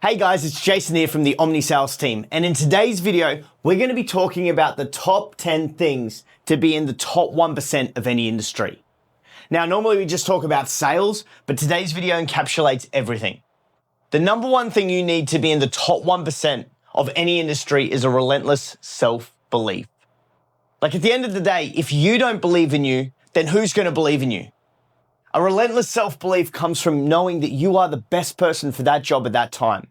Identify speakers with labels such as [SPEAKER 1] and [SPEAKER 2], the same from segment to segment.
[SPEAKER 1] Hey guys, it's Jason here from the Omni Sales team. And in today's video, we're going to be talking about the top 10 things to be in the top 1% of any industry. Now, normally we just talk about sales, but today's video encapsulates everything. The number one thing you need to be in the top 1% of any industry is a relentless self-belief. Like at the end of the day, if you don't believe in you, then who's going to believe in you? A relentless self-belief comes from knowing that you are the best person for that job at that time.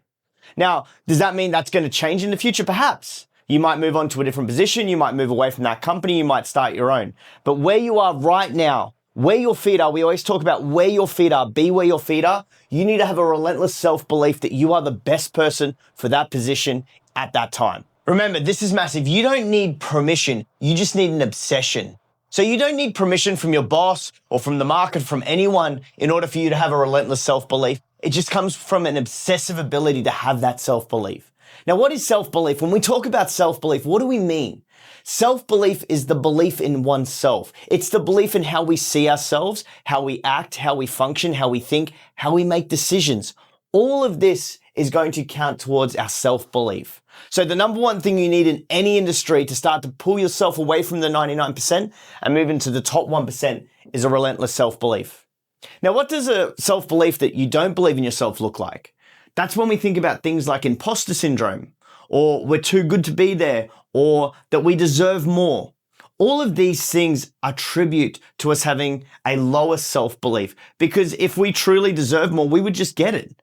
[SPEAKER 1] Now, does that mean that's going to change in the future? Perhaps. You might move on to a different position, you might move away from that company, you might start your own. But where you are right now, where your feet are, we always talk about where your feet are, be where your feet are. You need to have a relentless self-belief that you are the best person for that position at that time. Remember, this is massive. You don't need permission, you just need an obsession. So you don't need permission from your boss or from the market, from anyone in order for you to have a relentless self-belief. It just comes from an obsessive ability to have that self-belief. Now, what is self-belief? When we talk about self-belief, what do we mean? Self-belief is the belief in oneself. It's the belief in how we see ourselves, how we act, how we function, how we think, how we make decisions. All of this is going to count towards our self-belief. So the number one thing you need in any industry to start to pull yourself away from the 99% and move into the top 1% is a relentless self-belief. Now, what does a self-belief that you don't believe in yourself look like? That's when we think about things like imposter syndrome, or we're too good to be there, or that we deserve more. All of these things attribute to us having a lower self-belief, because if we truly deserve more, we would just get it.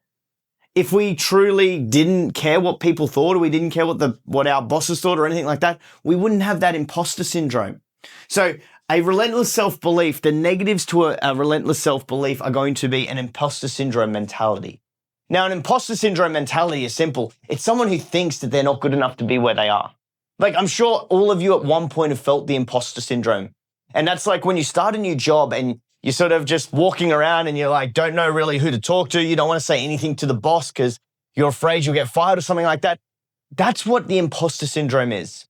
[SPEAKER 1] If we truly didn't care what people thought, or we didn't care what our bosses thought or anything like that, we wouldn't have that imposter syndrome. So a relentless self-belief, the negatives to a relentless self-belief are going to be an imposter syndrome mentality. Now, an imposter syndrome mentality is simple. It's someone who thinks that they're not good enough to be where they are. Like, I'm sure all of you at one point have felt the imposter syndrome. And that's like when you start a new job and you're sort of just walking around and you're like, don't know really who to talk to. You don't want to say anything to the boss because you're afraid you'll get fired or something like that. That's what the imposter syndrome is.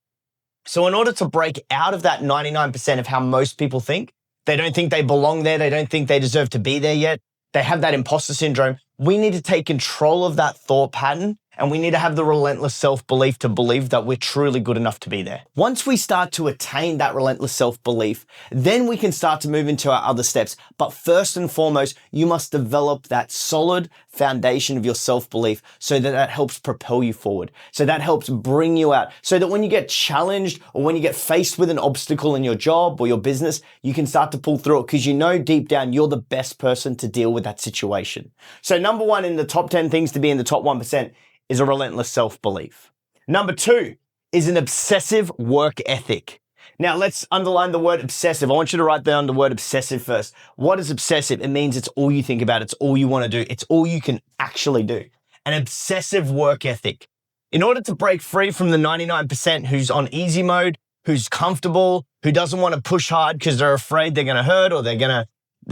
[SPEAKER 1] So in order to break out of that 99% of how most people think, they don't think they belong there, they don't think they deserve to be there yet, they have that imposter syndrome, we need to take control of that thought pattern, and we need to have the relentless self-belief to believe that we're truly good enough to be there. Once we start to attain that relentless self-belief, then we can start to move into our other steps. But first and foremost, you must develop that solid foundation of your self-belief so that that helps propel you forward. So that helps bring you out. So that when you get challenged or when you get faced with an obstacle in your job or your business, you can start to pull through it because you know deep down you're the best person to deal with that situation. So number one in the top 10 things to be in the top 1% is a relentless self-belief. Number two is an obsessive work ethic. Now let's underline the word obsessive. I want you to write down the word obsessive first. What is obsessive? It means it's all you think about. It's all you want to do. It's all you can actually do. An obsessive work ethic. In order to break free from the 99% who's on easy mode, who's comfortable, who doesn't want to push hard because they're afraid they're going to hurt or they're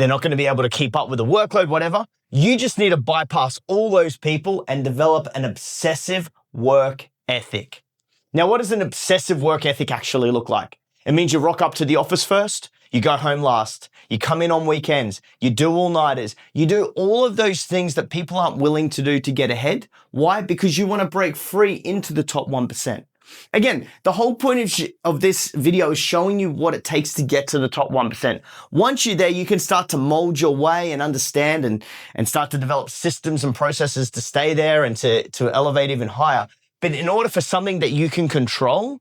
[SPEAKER 1] not going to be able to keep up with the workload, whatever. You just need to bypass all those people and develop an obsessive work ethic. Now, what does an obsessive work ethic actually look like? It means you rock up to the office first, you go home last, you come in on weekends, you do all-nighters, you do all of those things that people aren't willing to do to get ahead. Why? Because you want to break free into the top 1%. Again, the whole point of this video is showing you what it takes to get to the top 1%. Once you're there, you can start to mold your way and understand and start to develop systems and processes to stay there and to elevate even higher. But in order for something that you can control,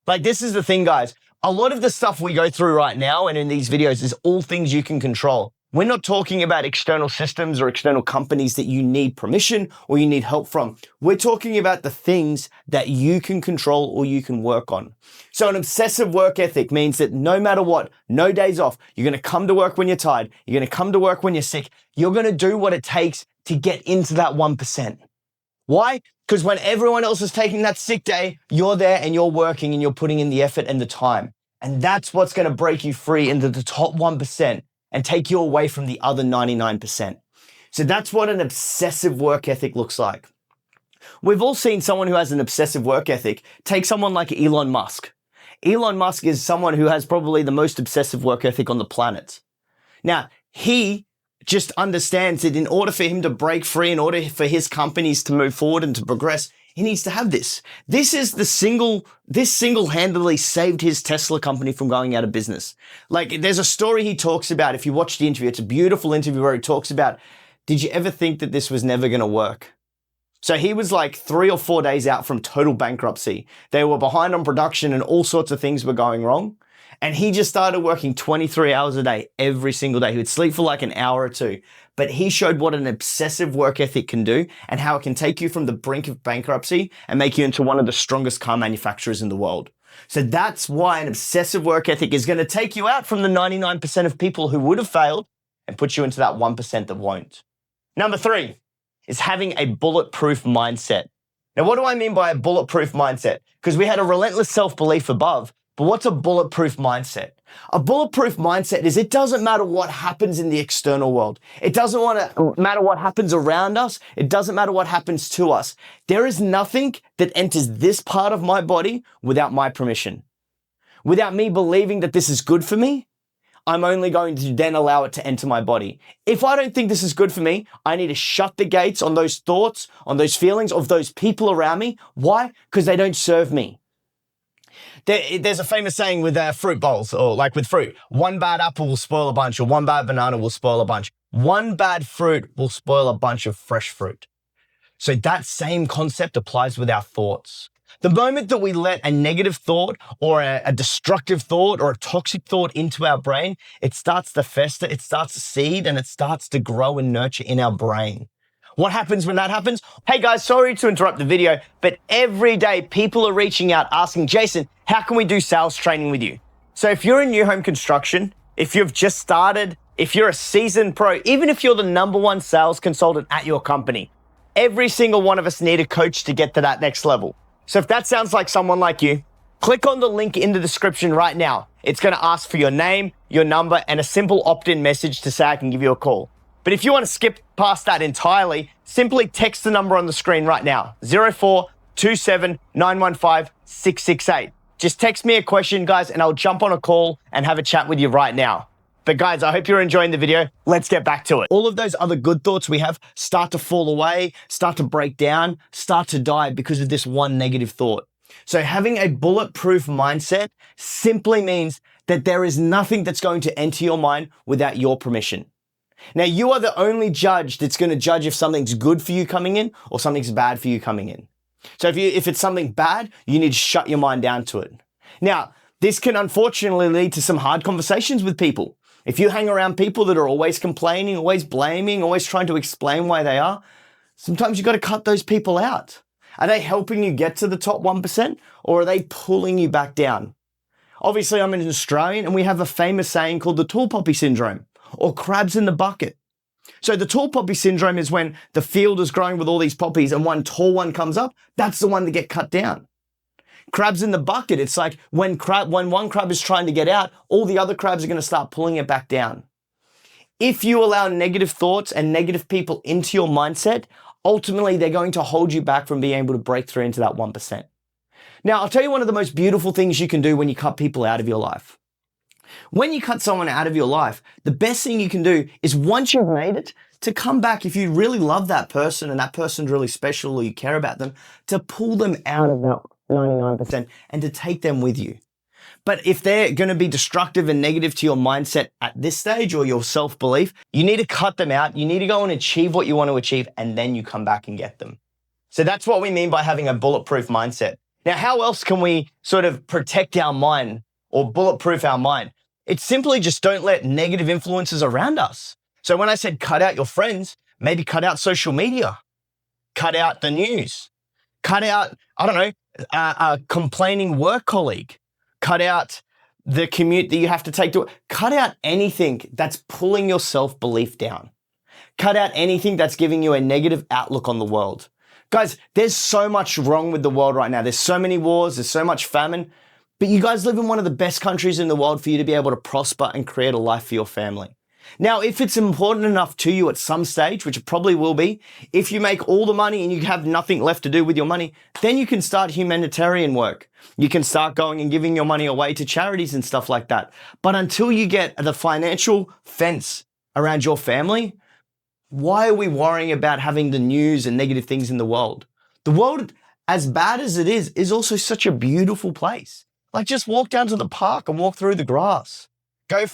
[SPEAKER 1] like this is the thing, guys, a lot of the stuff we go through right now and in these videos is all things you can control. We're not talking about external systems or external companies that you need permission or you need help from. We're talking about the things that you can control or you can work on. So an obsessive work ethic means that no matter what, no days off, you're going to come to work when you're tired, you're going to come to work when you're sick, you're going to do what it takes to get into that 1%. Why? Because when everyone else is taking that sick day, you're there and you're working and you're putting in the effort and the time. And that's what's going to break you free into the top 1%. And take you away from the other 99%. So that's what an obsessive work ethic looks like. We've all seen someone who has an obsessive work ethic. Take someone like Elon Musk. Elon Musk is someone who has probably the most obsessive work ethic on the planet. Now, he just understands that in order for him to break free, in order for his companies to move forward and to progress, he needs to have this. This single-handedly saved his Tesla company from going out of business. Like, there's a story he talks about. If you watch the interview, it's a beautiful interview where he talks about, did you ever think that this was never going to work? So he was like 3 or 4 days out from total bankruptcy. They were behind on production and all sorts of things were going wrong. And he just started working 23 hours a day, every single day. He would sleep for like an hour or two. But he showed what an obsessive work ethic can do and how it can take you from the brink of bankruptcy and make you into one of the strongest car manufacturers in the world. So that's why an obsessive work ethic is going to take you out from the 99% of people who would have failed and put you into that 1% that won't. Number 3 is having a bulletproof mindset. Now, what do I mean by a bulletproof mindset? Because we had a relentless self-belief above. But what's a bulletproof mindset? A bulletproof mindset is it doesn't matter what happens in the external world. It doesn't matter what happens around us. It doesn't matter what happens to us. There is nothing that enters this part of my body without my permission. Without me believing that this is good for me, I'm only going to then allow it to enter my body. If I don't think this is good for me, I need to shut the gates on those thoughts, on those feelings of those people around me. Why? Because they don't serve me. There's a famous saying with fruit bowls, or like with fruit, one bad apple will spoil a bunch, or one bad banana will spoil a bunch. One bad fruit will spoil a bunch of fresh fruit. So that same concept applies with our thoughts. The moment that we let a negative thought or a destructive thought or a toxic thought into our brain, it starts to fester, it starts to seed, and it starts to grow and nurture in our brain. What happens when that happens? Hey guys, sorry to interrupt the video, but every day people are reaching out asking, Jason, how can we do sales training with you? So if you're in new home construction, if you've just started, if you're a seasoned pro, even if you're the #1 sales consultant at your company, every single one of us need a coach to get to that next level. So if that sounds like someone like you, click on the link in the description right now. It's going to ask for your name, your number, and a simple opt-in message to say I can give you a call. But if you want to skip past that entirely, simply text the number on the screen right now, 0427 915 668. Just text me a question, guys, and I'll jump on a call and have a chat with you right now. But guys, I hope you're enjoying the video. Let's get back to it. All of those other good thoughts we have start to fall away, start to break down, start to die because of this one negative thought. So having a bulletproof mindset simply means that there is nothing that's going to enter your mind without your permission. Now, you are the only judge that's going to judge if something's good for you coming in or something's bad for you coming in. So if it's something bad, you need to shut your mind down to it. Now, this can unfortunately lead to some hard conversations with people. If you hang around people that are always complaining, always blaming, always trying to explain why they are, sometimes you've got to cut those people out. Are they helping you get to the top 1% or are they pulling you back down? Obviously, I'm an Australian and we have a famous saying called the tall poppy syndrome, or crabs in the bucket. So the tall poppy syndrome is when the field is growing with all these poppies and one tall one comes up, that's the one that get cut down. Crabs in the bucket, it's like when one crab is trying to get out, all the other crabs are going to start pulling it back down. If you allow negative thoughts and negative people into your mindset, ultimately they're going to hold you back from being able to break through into that 1%. Now, I'll tell you one of the most beautiful things you can do when you cut people out of your life. When you cut someone out of your life, the best thing you can do is once you've made it, to come back if you really love that person and that person's really special or you care about them, to pull them out of that 99% and to take them with you. But if they're going to be destructive and negative to your mindset at this stage or your self-belief, you need to cut them out. You need to go and achieve what you want to achieve and then you come back and get them. So that's what we mean by having a bulletproof mindset. Now, how else can we sort of protect our mind or bulletproof our mind? It's simply just don't let negative influences around us. So when I said cut out your friends, maybe cut out social media, cut out the news, cut out, I don't know, a complaining work colleague, cut out the commute that you have to take to it, cut out anything that's pulling your self-belief down. Cut out anything that's giving you a negative outlook on the world. Guys, there's so much wrong with the world right now. There's so many wars, there's so much famine. But you guys live in one of the best countries in the world for you to be able to prosper and create a life for your family. Now, if it's important enough to you at some stage, which it probably will be, if you make all the money and you have nothing left to do with your money, then you can start humanitarian work. You can start going and giving your money away to charities and stuff like that. But until you get the financial fence around your family, why are we worrying about having the news and negative things in the world? The world, as bad as it is also such a beautiful place. Like just walk down to the park and walk through the grass. Go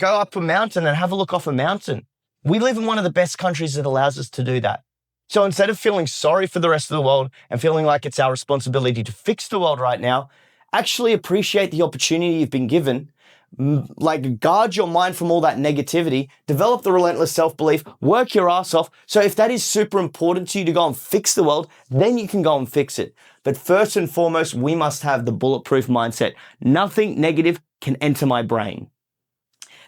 [SPEAKER 1] up a mountain and have a look off a mountain. We live in one of the best countries that allows us to do that. So instead of feeling sorry for the rest of the world and feeling like it's our responsibility to fix the world right now, actually appreciate the opportunity you've been given. Like guard your mind from all that negativity, develop the relentless self-belief, work your ass off. So if that is super important to you to go and fix the world, then you can go and fix it. But first and foremost, we must have the bulletproof mindset. Nothing negative can enter my brain.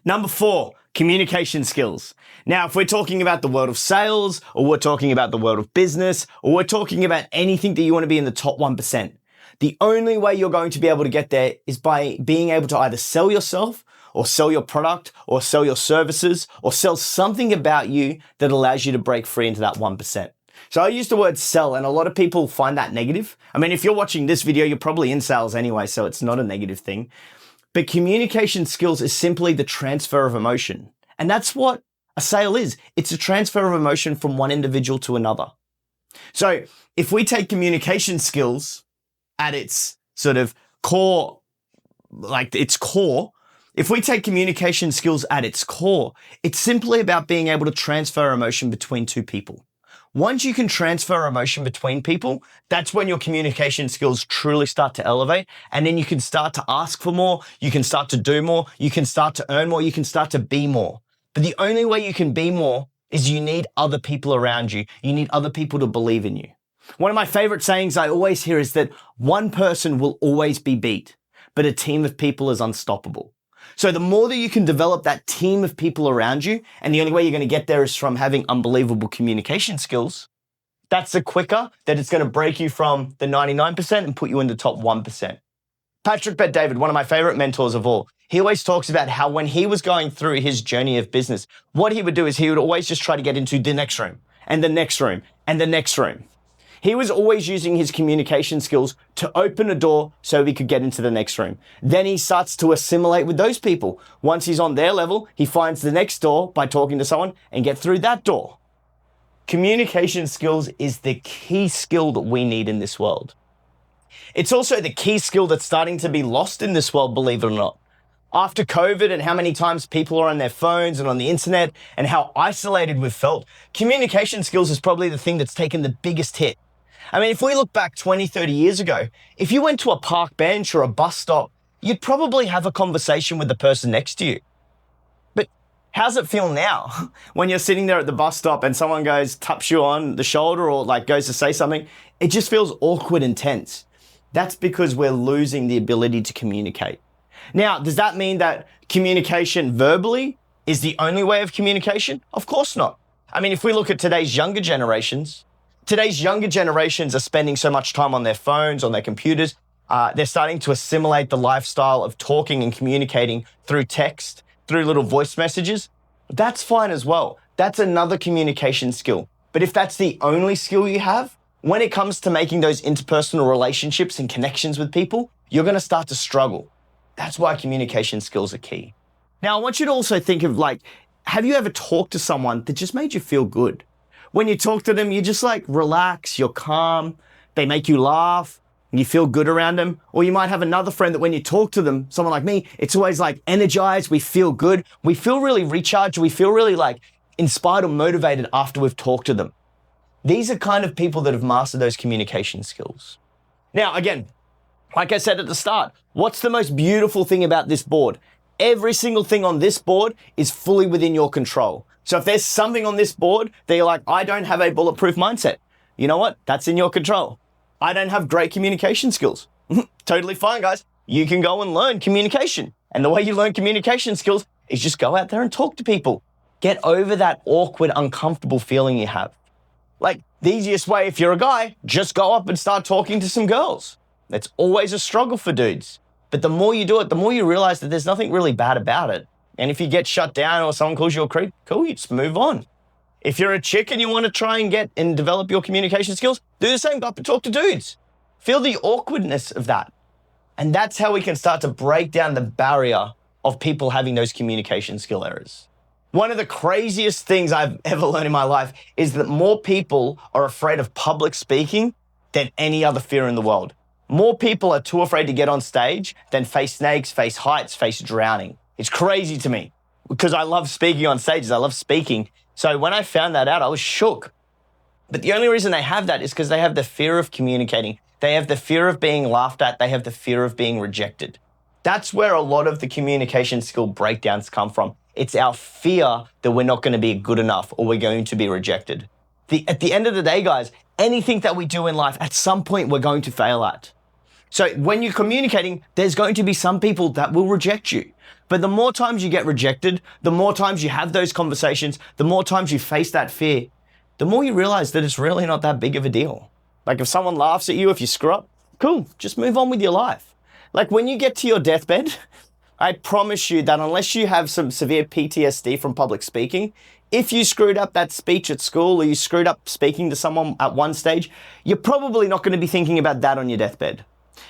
[SPEAKER 1] Number 4, communication skills. Now, if we're talking about the world of sales, or we're talking about the world of business, or we're talking about anything that you want to be in the top 1%, the only way you're going to be able to get there is by being able to either sell yourself or sell your product or sell your services or sell something about you that allows you to break free into that 1%. So I use the word sell and a lot of people find that negative. I mean, if you're watching this video, you're probably in sales anyway, so it's not a negative thing. But communication skills is simply the transfer of emotion. And that's what a sale is. It's a transfer of emotion from one individual to another. So if we take communication skills at its sort of core, if we take communication skills at its core, it's simply about being able to transfer emotion between two people. Once you can transfer emotion between people, that's when your communication skills truly start to elevate. And then you can start to ask for more, you can start to do more, you can start to earn more, you can start to be more. But the only way you can be more is you need other people around you. You need other people to believe in you. One of my favorite sayings I always hear is that one person will always be beat, but a team of people is unstoppable. So the more that you can develop that team of people around you, and the only way you're going to get there is from having unbelievable communication skills, that's the quicker that it's going to break you from the 99% and put you in the top 1%. Patrick Bet-David, one of my favorite mentors of all, he always talks about how when he was going through his journey of business, what he would do is he would always just try to get into the next room and the next room and the next room. He was always using his communication skills to open a door so he could get into the next room. Then he starts to assimilate with those people. Once he's on their level, he finds the next door by talking to someone and get through that door. Communication skills is the key skill that we need in this world. It's also the key skill that's starting to be lost in this world, believe it or not. After COVID and how many times people are on their phones and on the internet and how isolated we've felt, communication skills is probably the thing that's taken the biggest hit. I mean, if we look back 20, 30 years ago, if you went to a park bench or a bus stop, you'd probably have a conversation with the person next to you. But how's it feel now when you're sitting there at the bus stop and someone taps you on the shoulder or goes to say something? It just feels awkward and tense. That's because we're losing the ability to communicate. Now, does that mean that communication verbally is the only way of communication? Of course not. I mean, if we look at today's younger generations are spending so much time on their phones, on their computers. They're starting to assimilate the lifestyle of talking and communicating through text, through little voice messages. That's fine as well. That's another communication skill. But if that's the only skill you have, when it comes to making those interpersonal relationships and connections with people, you're going to start to struggle. That's why communication skills are key. Now, I want you to also think of have you ever talked to someone that just made you feel good? When you talk to them, you just relax, you're calm, they make you laugh, and you feel good around them. Or you might have another friend that when you talk to them, someone like me, it's always energized, we feel good, we feel really recharged, we feel really inspired or motivated after we've talked to them. These are kind of people that have mastered those communication skills. Now, again, like I said at the start, what's the most beautiful thing about this board? Every single thing on this board is fully within your control. So if there's something on this board that you're I don't have a bulletproof mindset, you know what? That's in your control. I don't have great communication skills. Totally fine, guys. You can go and learn communication. And the way you learn communication skills is just go out there and talk to people. Get over that awkward, uncomfortable feeling you have. The easiest way, if you're a guy, just go up and start talking to some girls. It's always a struggle for dudes. But the more you do it, the more you realize that there's nothing really bad about it. And if you get shut down or someone calls you a creep, cool, you just move on. If you're a chick and you want to try and get and develop your communication skills, do the same, go up and talk to dudes. Feel the awkwardness of that. And that's how we can start to break down the barrier of people having those communication skill errors. One of the craziest things I've ever learned in my life is that more people are afraid of public speaking than any other fear in the world. More people are too afraid to get on stage than face snakes, face heights, face drowning. It's crazy to me because I love speaking on stages. I love speaking. So when I found that out, I was shook. But the only reason they have that is because they have the fear of communicating. They have the fear of being laughed at. They have the fear of being rejected. That's where a lot of the communication skill breakdowns come from. It's our fear that we're not going to be good enough or we're going to be rejected. At the end of the day, guys, anything that we do in life, at some point, we're going to fail at. So when you're communicating, there's going to be some people that will reject you. But the more times you get rejected, the more times you have those conversations, the more times you face that fear, the more you realize that it's really not that big of a deal. Like if someone laughs at you, if you screw up, cool, just move on with your life. Like when you get to your deathbed, I promise you that unless you have some severe PTSD from public speaking, if you screwed up that speech at school or you screwed up speaking to someone at one stage, you're probably not going to be thinking about that on your deathbed.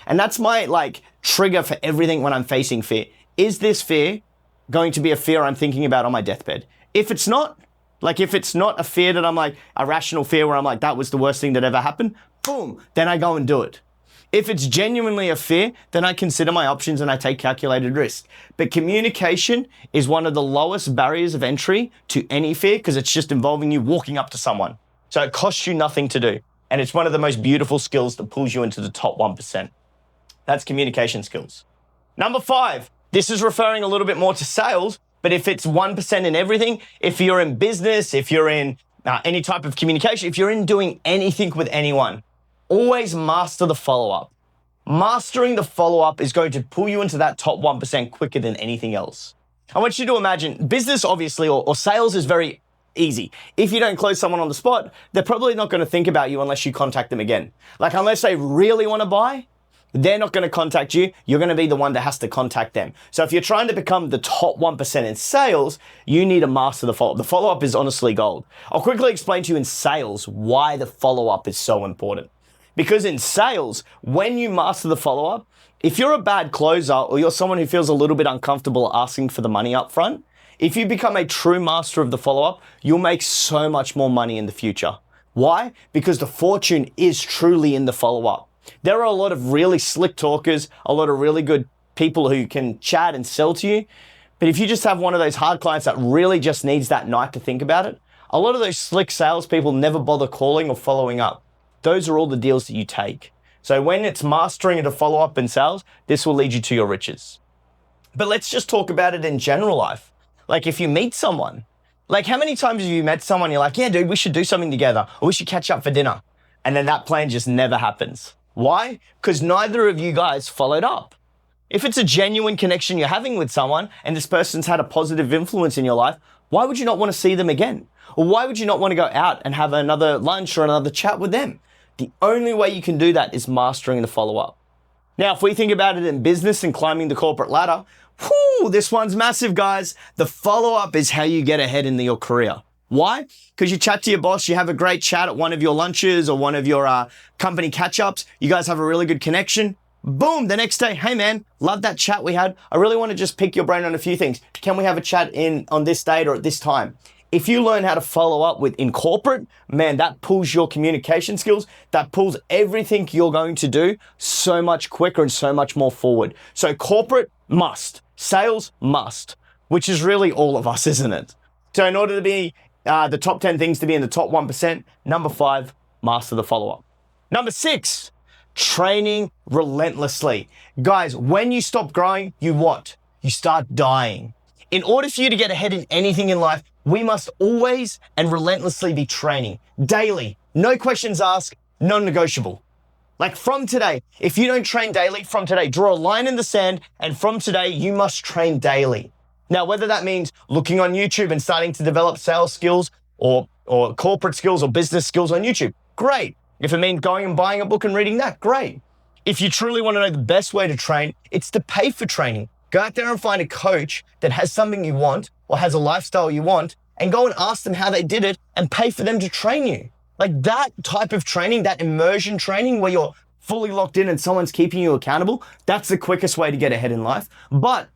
[SPEAKER 1] And that's my trigger for everything when I'm facing fear. Is this fear going to be a fear I'm thinking about on my deathbed? If it's not, if it's not a fear that I'm a rational fear where I'm like, that was the worst thing that ever happened, boom, then I go and do it. If it's genuinely a fear, then I consider my options and I take calculated risk. But communication is one of the lowest barriers of entry to any fear because it's just involving you walking up to someone. So it costs you nothing to do. And it's one of the most beautiful skills that pulls you into the top 1%. That's communication skills. Number 5, this is referring a little bit more to sales, but if it's 1% in everything, if you're in business, if you're in any type of communication, if you're in doing anything with anyone, always master the follow-up. Mastering the follow-up is going to pull you into that top 1% quicker than anything else. I want you to imagine business, obviously, or sales is very easy. If you don't close someone on the spot, they're probably not going to think about you unless you contact them again. Unless they really want to buy, they're not going to contact you. You're going to be the one that has to contact them. So if you're trying to become the top 1% in sales, you need to master the follow-up. The follow-up is honestly gold. I'll quickly explain to you in sales why the follow-up is so important. Because in sales, when you master the follow-up, if you're a bad closer or you're someone who feels a little bit uncomfortable asking for the money up front, if you become a true master of the follow-up, you'll make so much more money in the future. Why? Because the fortune is truly in the follow-up. There are a lot of really slick talkers, a lot of really good people who can chat and sell to you. But if you just have one of those hard clients that really just needs that night to think about it, a lot of those slick salespeople never bother calling or following up. Those are all the deals that you take. So when it's mastering the follow-up in sales, this will lead you to your riches. But let's just talk about it in general life. If you meet someone, how many times have you met someone, you're like, yeah, dude, we should do something together, or we should catch up for dinner. And then that plan just never happens. Why? Because neither of you guys followed up. If it's a genuine connection you're having with someone and this person's had a positive influence in your life, why would you not want to see them again? Or why would you not want to go out and have another lunch or another chat with them? The only way you can do that is mastering the follow-up. Now, if we think about it in business and climbing the corporate ladder, this one's massive, guys. The follow-up is how you get ahead in your career. Why? Because you chat to your boss, you have a great chat at one of your lunches or one of your company catch-ups. You guys have a really good connection. Boom, the next day, hey man, love that chat we had. I really want to just pick your brain on a few things. Can we have a chat on this date or at this time? If you learn how to follow up in corporate, man, that pulls your communication skills, that pulls everything you're going to do so much quicker and so much more forward. So corporate must, sales must, which is really all of us, isn't it? So in order to be the top 10 things to be in the top 1%, number 5, master the follow-up. Number 6, training relentlessly. Guys, when you stop growing, you what? You start dying. In order for you to get ahead in anything in life, we must always and relentlessly be training daily. No questions asked, non-negotiable. From today, if you don't train daily, from today, draw a line in the sand, and from today, you must train daily. Now, whether that means looking on YouTube and starting to develop sales skills or corporate skills or business skills on YouTube, great. If it means going and buying a book and reading that, great. If you truly want to know the best way to train, it's to pay for training. Go out there and find a coach that has something you want or has a lifestyle you want and go and ask them how they did it and pay for them to train you. That type of training, that immersion training where you're fully locked in and someone's keeping you accountable, that's the quickest way to get ahead in life. But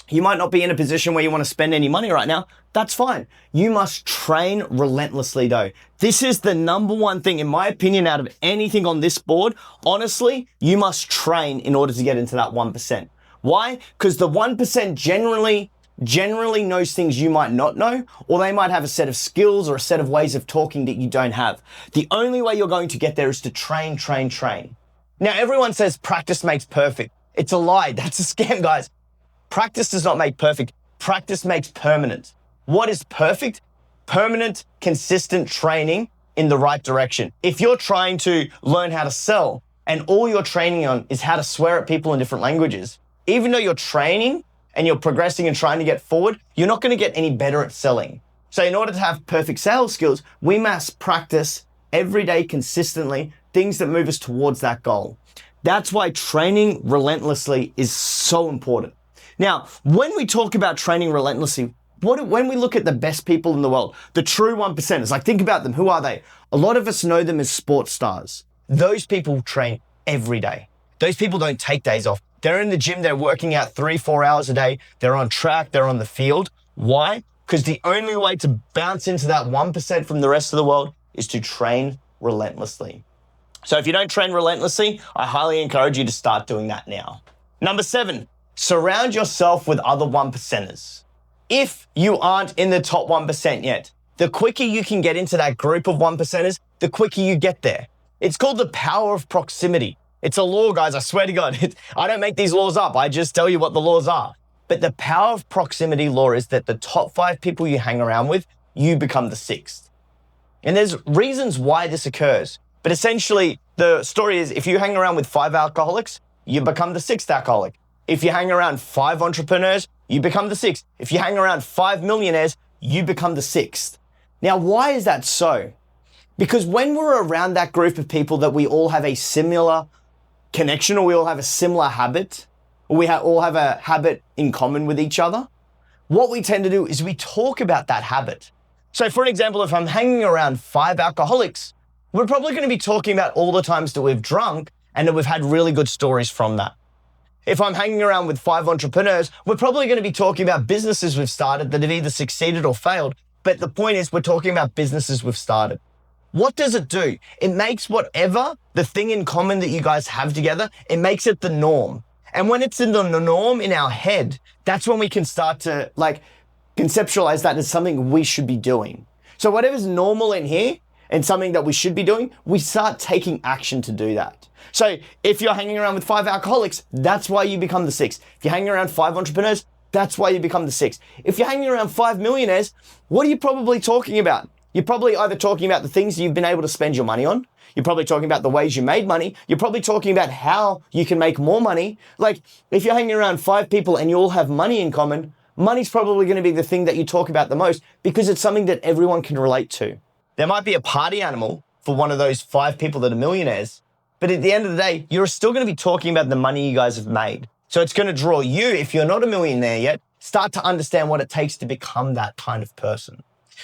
[SPEAKER 1] You might not be in a position where you want to spend any money right now. That's fine. You must train relentlessly though. This is the number one thing, in my opinion, out of anything on this board. Honestly, you must train in order to get into that 1%. Why? Because the 1% generally knows things you might not know, or they might have a set of skills or a set of ways of talking that you don't have. The only way you're going to get there is to train. Now, everyone says practice makes perfect. It's a lie. That's a scam, guys. Practice does not make perfect. Practice makes permanent. What is perfect? Permanent, consistent training in the right direction. If you're trying to learn how to sell and all you're training on is how to swear at people in different languages, even though you're training and you're progressing and trying to get forward, you're not going to get any better at selling. So in order to have perfect sales skills, we must practice every day consistently things that move us towards that goal. That's why training relentlessly is so important. Now, when we talk about training relentlessly, when we look at the best people in the world, the true 1%ers, like think about them, who are they? A lot of us know them as sports stars. Those people train every day. Those people don't take days off. They're in the gym, they're working out 3-4 hours a day. They're on track, they're on the field. Why? Because the only way to bounce into that 1% from the rest of the world is to train relentlessly. So if you don't train relentlessly, I highly encourage you to start doing that now. Number 7, surround yourself with other 1%ers. If you aren't in the top 1% yet, the quicker you can get into that group of 1%ers, the quicker you get there. It's called the power of proximity. It's a law, guys. I swear to God. I don't make these laws up. I just tell you what the laws are. But the power of proximity law is that the top 5 people you hang around with, you become the 6th. And there's reasons why this occurs. But essentially, the story is if you hang around with 5 alcoholics, you become the 6th alcoholic. If you hang around 5 entrepreneurs, you become the 6th. If you hang around 5 millionaires, you become the 6th. Now, why is that so? Because when we're around that group of people that we all have a similar connection, or we all have a similar habit, or we all have a habit in common with each other, what we tend to do is we talk about that habit. So for an example, if I'm hanging around 5 alcoholics, we're probably going to be talking about all the times that we've drunk and that we've had really good stories from that. If I'm hanging around with 5 entrepreneurs, we're probably going to be talking about businesses we've started that have either succeeded or failed. But the point is, we're talking about businesses we've started. What does it do? It makes whatever the thing in common that you guys have together, it makes it the norm. And when it's in the norm in our head, that's when we can start to conceptualize that as something we should be doing. So whatever's normal in here and something that we should be doing, we start taking action to do that. So if you're hanging around with 5 alcoholics, that's why you become the 6th. If you're hanging around 5 entrepreneurs, that's why you become the 6th. If you're hanging around 5 millionaires, what are you probably talking about? You're probably either talking about the things you've been able to spend your money on. You're probably talking about the ways you made money. You're probably talking about how you can make more money. Like if you're hanging around 5 people and you all have money in common, money's probably going to be the thing that you talk about the most because it's something that everyone can relate to. There might be a party animal for one of those 5 people that are millionaires, but at the end of the day, you're still going to be talking about the money you guys have made. So it's going to draw you, if you're not a millionaire yet, start to understand what it takes to become that kind of person.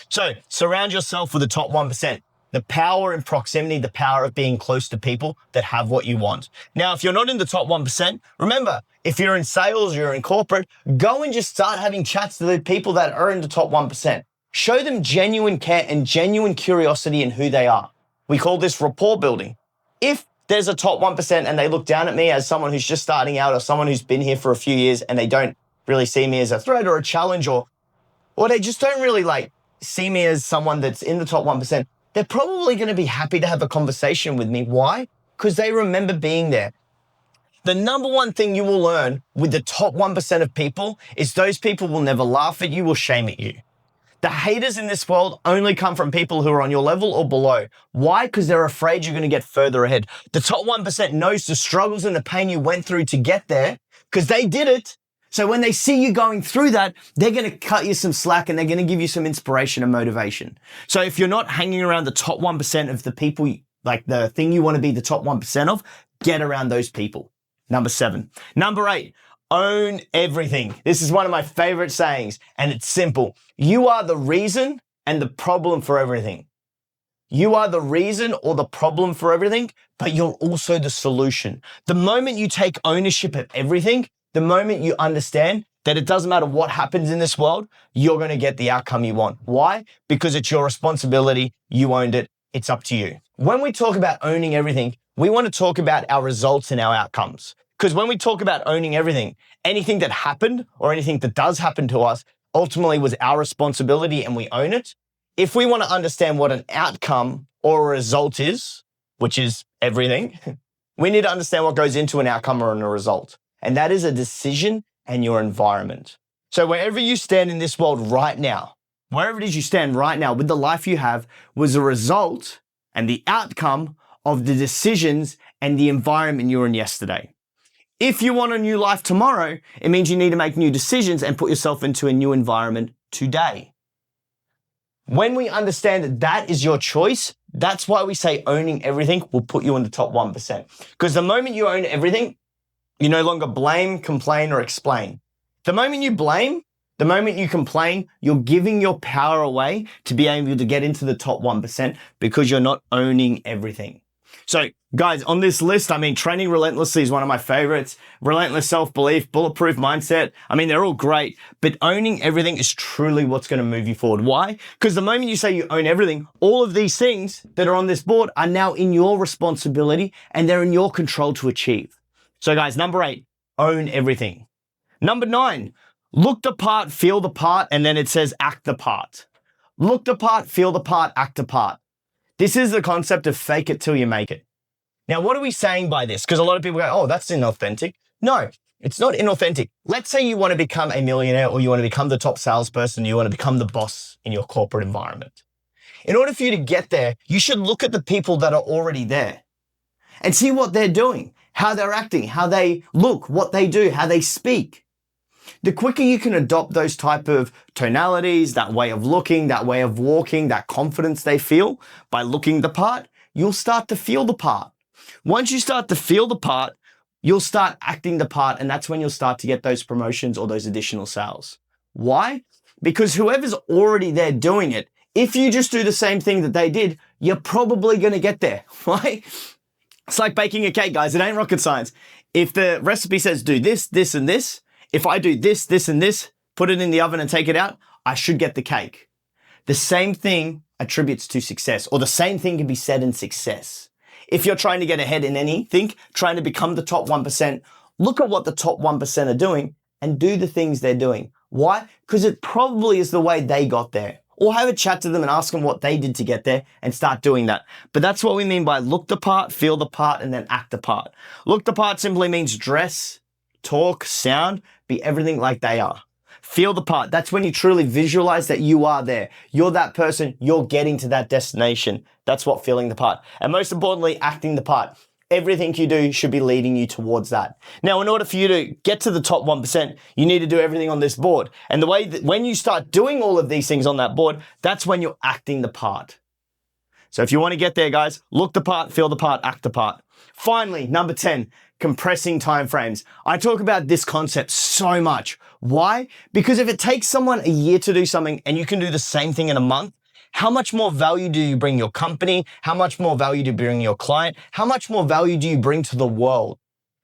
[SPEAKER 1] So surround yourself with the top 1%. The power in proximity, the power of being close to people that have what you want. Now, if you're not in the top 1%, remember, if you're in sales, you're in corporate, go and just start having chats to the people that are in the top 1%. Show them genuine care and genuine curiosity in who they are. We call this rapport building. If there's a top 1% and they look down at me as someone who's just starting out or someone who's been here for a few years and they don't really see me as a threat or a challenge or they just don't really see me as someone that's in the top 1%, they're probably going to be happy to have a conversation with me. Why? Because they remember being there. The number one thing you will learn with the top 1% of people is those people will never laugh at you or shame at you. The haters in this world only come from people who are on your level or below. Why? Because they're afraid you're going to get further ahead. The top 1% knows the struggles and the pain you went through to get there because they did it. So when they see you going through that, they're going to cut you some slack and they're going to give you some inspiration and motivation. So if you're not hanging around the top 1% of the people, like the thing you want to be the top 1% of, get around those people. Number 7. Number 8, own everything. This is one of my favorite sayings, and it's simple. You are the reason and the problem for everything. You are the reason or the problem for everything, but you're also the solution. The moment you take ownership of everything, the moment you understand that it doesn't matter what happens in this world, you're going to get the outcome you want. Why? Because it's your responsibility. You owned it. It's up to you. When we talk about owning everything, we want to talk about our results and our outcomes. Because when we talk about owning everything, anything that happened or anything that does happen to us ultimately was our responsibility and we own it. If we want to understand what an outcome or a result is, which is everything, we need to understand what goes into an outcome or a result. And that is a decision and your environment. So wherever you stand in this world right now, wherever it is you stand right now with the life you have was a result and the outcome of the decisions and the environment you were in yesterday. If you want a new life tomorrow, it means you need to make new decisions and put yourself into a new environment today. When we understand that that is your choice, that's why we say owning everything will put you in the top 1%. Because the moment you own everything, you no longer blame, complain, or explain. The moment you blame, the moment you complain, you're giving your power away to be able to get into the top 1% because you're not owning everything. So guys, on this list, training relentlessly is one of my favorites. Relentless self-belief, bulletproof mindset. They're all great, but owning everything is truly what's going to move you forward. Why? Because the moment you say you own everything, all of these things that are on this board are now in your responsibility and they're in your control to achieve. So guys, number 8, own everything. Number 9, look the part, feel the part, and then it says act the part. Look the part, feel the part, act the part. This is the concept of fake it till you make it. Now, what are we saying by this? Because a lot of people go, oh, that's inauthentic. No, it's not inauthentic. Let's say you want to become a millionaire or you want to become the top salesperson, you want to become the boss in your corporate environment. In order for you to get there, you should look at the people that are already there and see what they're doing, how they're acting, how they look, what they do, how they speak. The quicker you can adopt those type of tonalities, that way of looking, that way of walking, that confidence they feel by looking the part, you'll start to feel the part. Once you start to feel the part, you'll start acting the part, and that's when you'll start to get those promotions or those additional sales. Why? Because whoever's already there doing it, if you just do the same thing that they did, you're probably going to get there, right? It's like baking a cake, guys. It ain't rocket science. If the recipe says do this, this, and this, if I do this, this, and this, put it in the oven and take it out, I should get the cake. The same thing attributes to success, or the same thing can be said in success. If you're trying to get ahead in anything, trying to become the top 1%, look at what the top 1% are doing and do the things they're doing. Why? Because it probably is the way they got there. Or have a chat to them and ask them what they did to get there and start doing that. But that's what we mean by look the part, feel the part, and then act the part. Look the part simply means dress, talk, sound, be everything like they are. Feel the part. That's when you truly visualize that you are there. You're that person. You're getting to that destination. That's what feeling the part. And most importantly, acting the part. Everything you do should be leading you towards that. Now, in order for you to get to the top 1%, you need to do everything on this board. And the way that when you start doing all of these things on that board, that's when you're acting the part. So if you want to get there, guys, look the part, feel the part, act the part. Finally, number 10, compressing timeframes. I talk about this concept so much. Why? Because if it takes someone a year to do something and you can do the same thing in a month, how much more value do you bring your company? How much more value do you bring your client? How much more value do you bring to the world?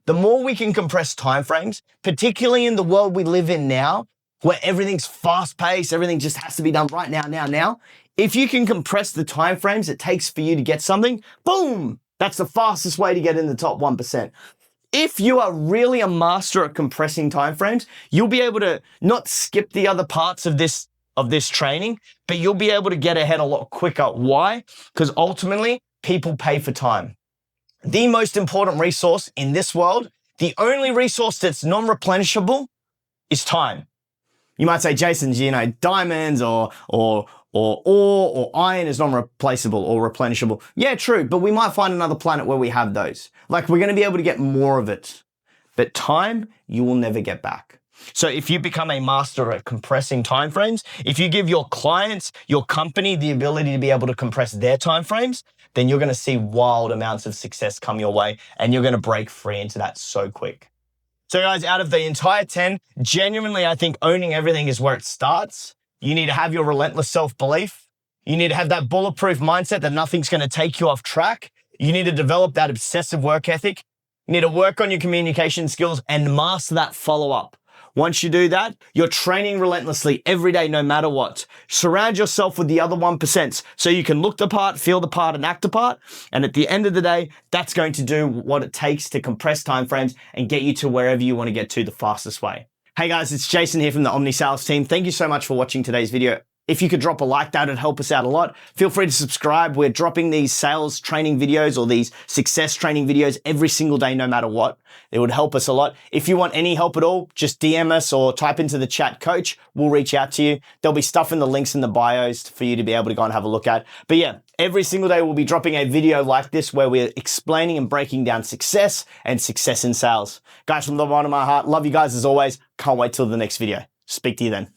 [SPEAKER 1] The more we can compress timeframes, particularly in the world we live in now, where everything's fast-paced, everything just has to be done right now. If you can compress the timeframes it takes for you to get something, boom, that's the fastest way to get in the top 1%. If you are really a master at compressing timeframes, you'll be able to not skip the other parts of this training, but you'll be able to get ahead a lot quicker. Why? Because ultimately, people pay for time. The most important resource in this world, the only resource that's non-replenishable is time. You might say, Jason, diamonds or ore or iron is non-replaceable or replenishable. Yeah, true, but we might find another planet where we have those. Like, we're going to be able to get more of it. But time, you will never get back. So if you become a master at compressing timeframes, if you give your clients, your company the ability to be able to compress their timeframes, then you're going to see wild amounts of success come your way and you're going to break free into that so quick. So guys, out of the entire 10, genuinely, I think owning everything is where it starts. You need to have your relentless self-belief. You need to have that bulletproof mindset that nothing's going to take you off track. You need to develop that obsessive work ethic. You need to work on your communication skills and master that follow-up. Once you do that, you're training relentlessly every day, no matter what. Surround yourself with the other 1% so you can look the part, feel the part, and act the part. And at the end of the day, that's going to do what it takes to compress timeframes and get you to wherever you want to get to the fastest way. Hey guys, it's Jason here from the Omni Sales team. Thank you so much for watching today's video. If you could drop a like, that would help us out a lot. Feel free to subscribe. We're dropping these sales training videos or these success training videos every single day, no matter what. It would help us a lot. If you want any help at all, just DM us or type into the chat coach. We'll reach out to you. There'll be stuff in the links in the bios for you to be able to go and have a look at. But yeah, every single day we'll be dropping a video like this where we're explaining and breaking down success and success in sales. Guys, from the bottom of my heart, love you guys as always. Can't wait till the next video. Speak to you then.